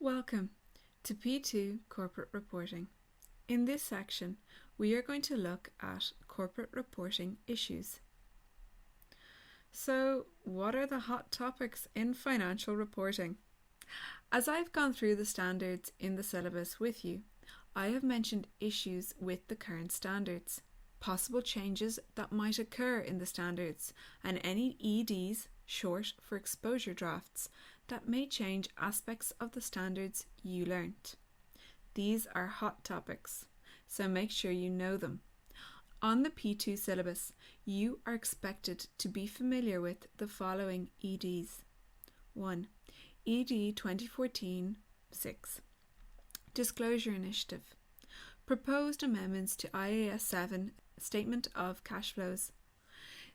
Welcome to P2 Corporate Reporting. In this section, we are going to look at corporate reporting issues. So, what are the hot topics in financial reporting? As I've gone through the standards in the syllabus with you, I have mentioned issues with the current standards, possible changes that might occur in the standards, and any EDs, short for exposure drafts, that may change aspects of the standards you learnt. These are hot topics, so make sure you know them. On the P2 syllabus, you are expected to be familiar with the following EDs. 1. ED 2014-6. Disclosure Initiative. Proposed amendments to IAS 7 Statement of Cash Flows.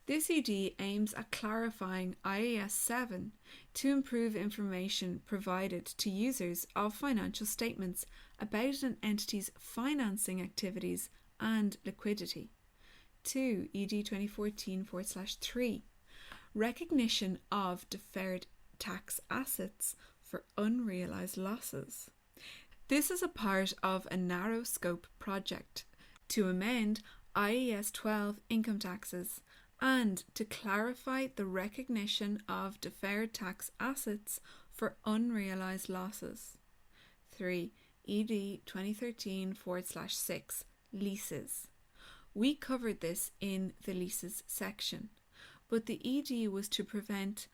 This ED aims at clarifying IAS 7 to improve information provided to users of financial statements about an entity's financing activities and liquidity. 2. ED 2014/3. Recognition of deferred tax assets for unrealised losses. This is a part of a narrow scope project to amend IAS 12 income taxes and to clarify the recognition of deferred tax assets for unrealised losses. 3. ED 2013/6 Leases. We covered this in the leases section, but the ED was to prevent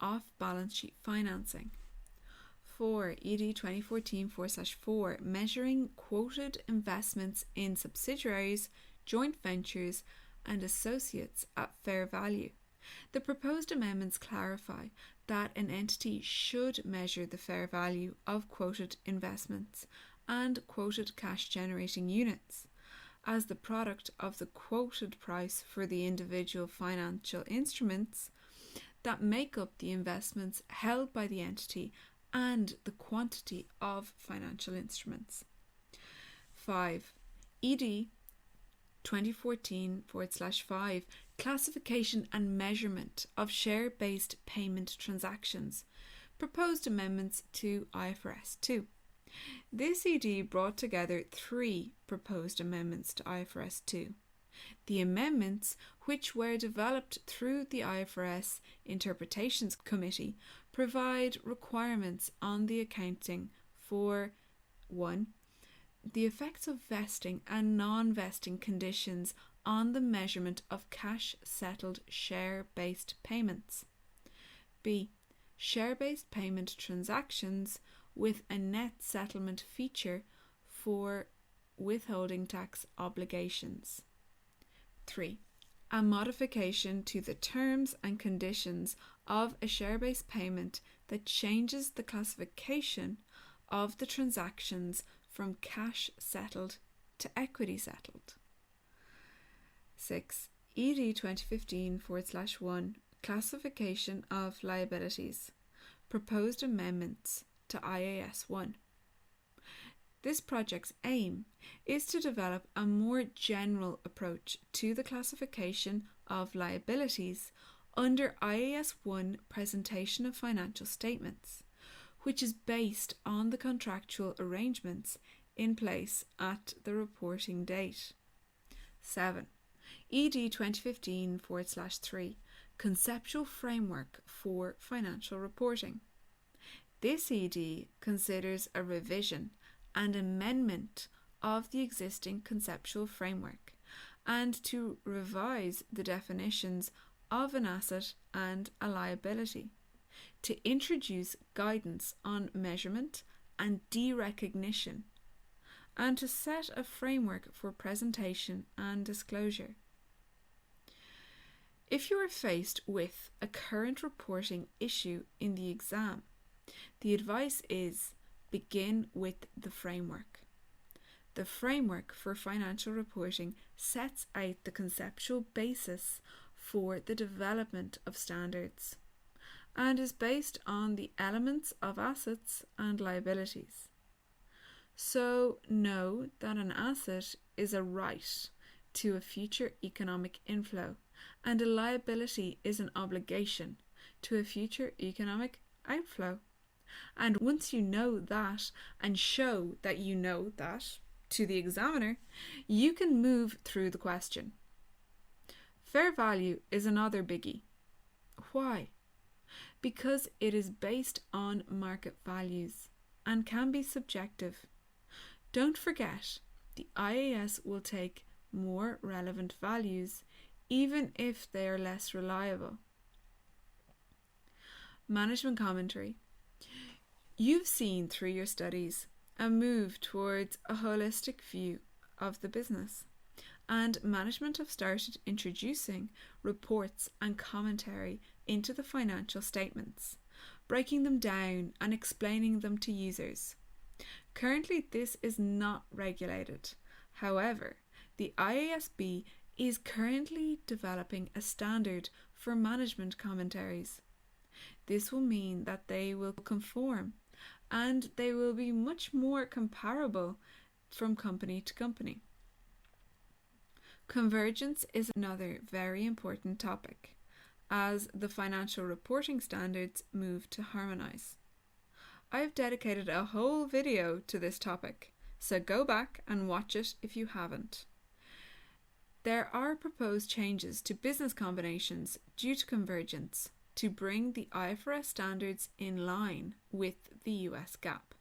off-balance sheet financing. 4. ED 2014/4 Measuring quoted investments in subsidiaries, joint ventures and associates at fair value. The proposed amendments clarify that an entity should measure the fair value of quoted investments and quoted cash generating units as the product of the quoted price for the individual financial instruments that make up the investments held by the entity and the quantity of financial instruments. 5. ED 2014/5 Classification and measurement of share-based payment transactions. Proposed amendments to IFRS 2. This ED brought together 3 proposed amendments to IFRS 2. The amendments, which were developed through the IFRS Interpretations Committee, provide requirements on the accounting for 1. The effects of vesting and non-vesting conditions on the measurement of cash-settled share-based payments. B. Share-based payment transactions with a net settlement feature for withholding tax obligations. 3. A modification to the terms and conditions of a share-based payment that changes the classification of the transactions from cash settled to equity settled. 6. ED 2015/1 Classification of Liabilities. Proposed amendments to IAS 1. This project's aim is to develop a more general approach to the classification of liabilities under IAS 1 Presentation of Financial Statements, which is based on the contractual arrangements in place at the reporting date. 7. ED 2015/3 Conceptual Framework for Financial Reporting. This ED considers a revision and amendment of the existing conceptual framework and to revise the definitions of an asset and a liability, to introduce guidance on measurement and derecognition, and to set a framework for presentation and disclosure. If you are faced with a current reporting issue in the exam, the advice is begin with the framework. The framework for financial reporting sets out the conceptual basis for the development of standards and is based on the elements of assets and liabilities. So know that an asset is a right to a future economic inflow and a liability is an obligation to a future economic outflow. And once you know that and show that you know that to the examiner, you can move through the question. Fair value is another biggie. Why? Because it is based on market values and can be subjective. Don't forget, the IAS will take more relevant values even if they are less reliable. Management commentary. You've seen through your studies a move towards a holistic view of the business, and management have started introducing reports and commentary into the financial statements, breaking them down and explaining them to users. Currently, this is not regulated. However, the IASB is currently developing a standard for management commentaries. This will mean that they will conform and they will be much more comparable from company to company. Convergence is another very important topic as the financial reporting standards move to harmonise. I've dedicated a whole video to this topic, so go back and watch it if you haven't. There are proposed changes to business combinations due to convergence to bring the IFRS standards in line with the US GAAP.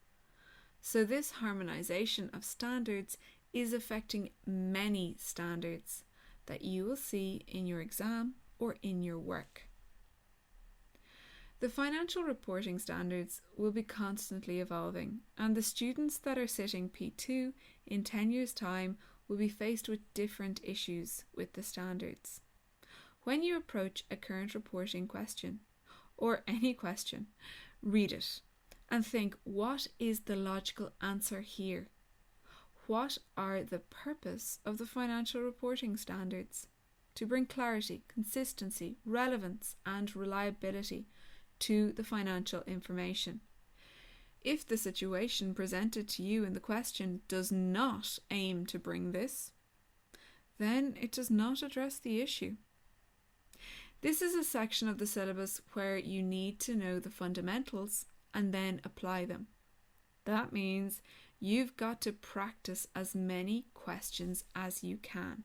So this harmonisation of standards is affecting many standards that you will see in your exam or in your work. The financial reporting standards will be constantly evolving, and the students that are sitting P2 in 10 years' time will be faced with different issues with the standards. When you approach a current reporting question, or any question, read it and think, what is the logical answer here? What are the purpose of the financial reporting standards? To bring clarity, consistency, relevance, and reliability to the financial information. If the situation presented to you in the question does not aim to bring this, then it does not address the issue. This is a section of the syllabus where you need to know the fundamentals and then apply them. That means you've got to practice as many questions as you can.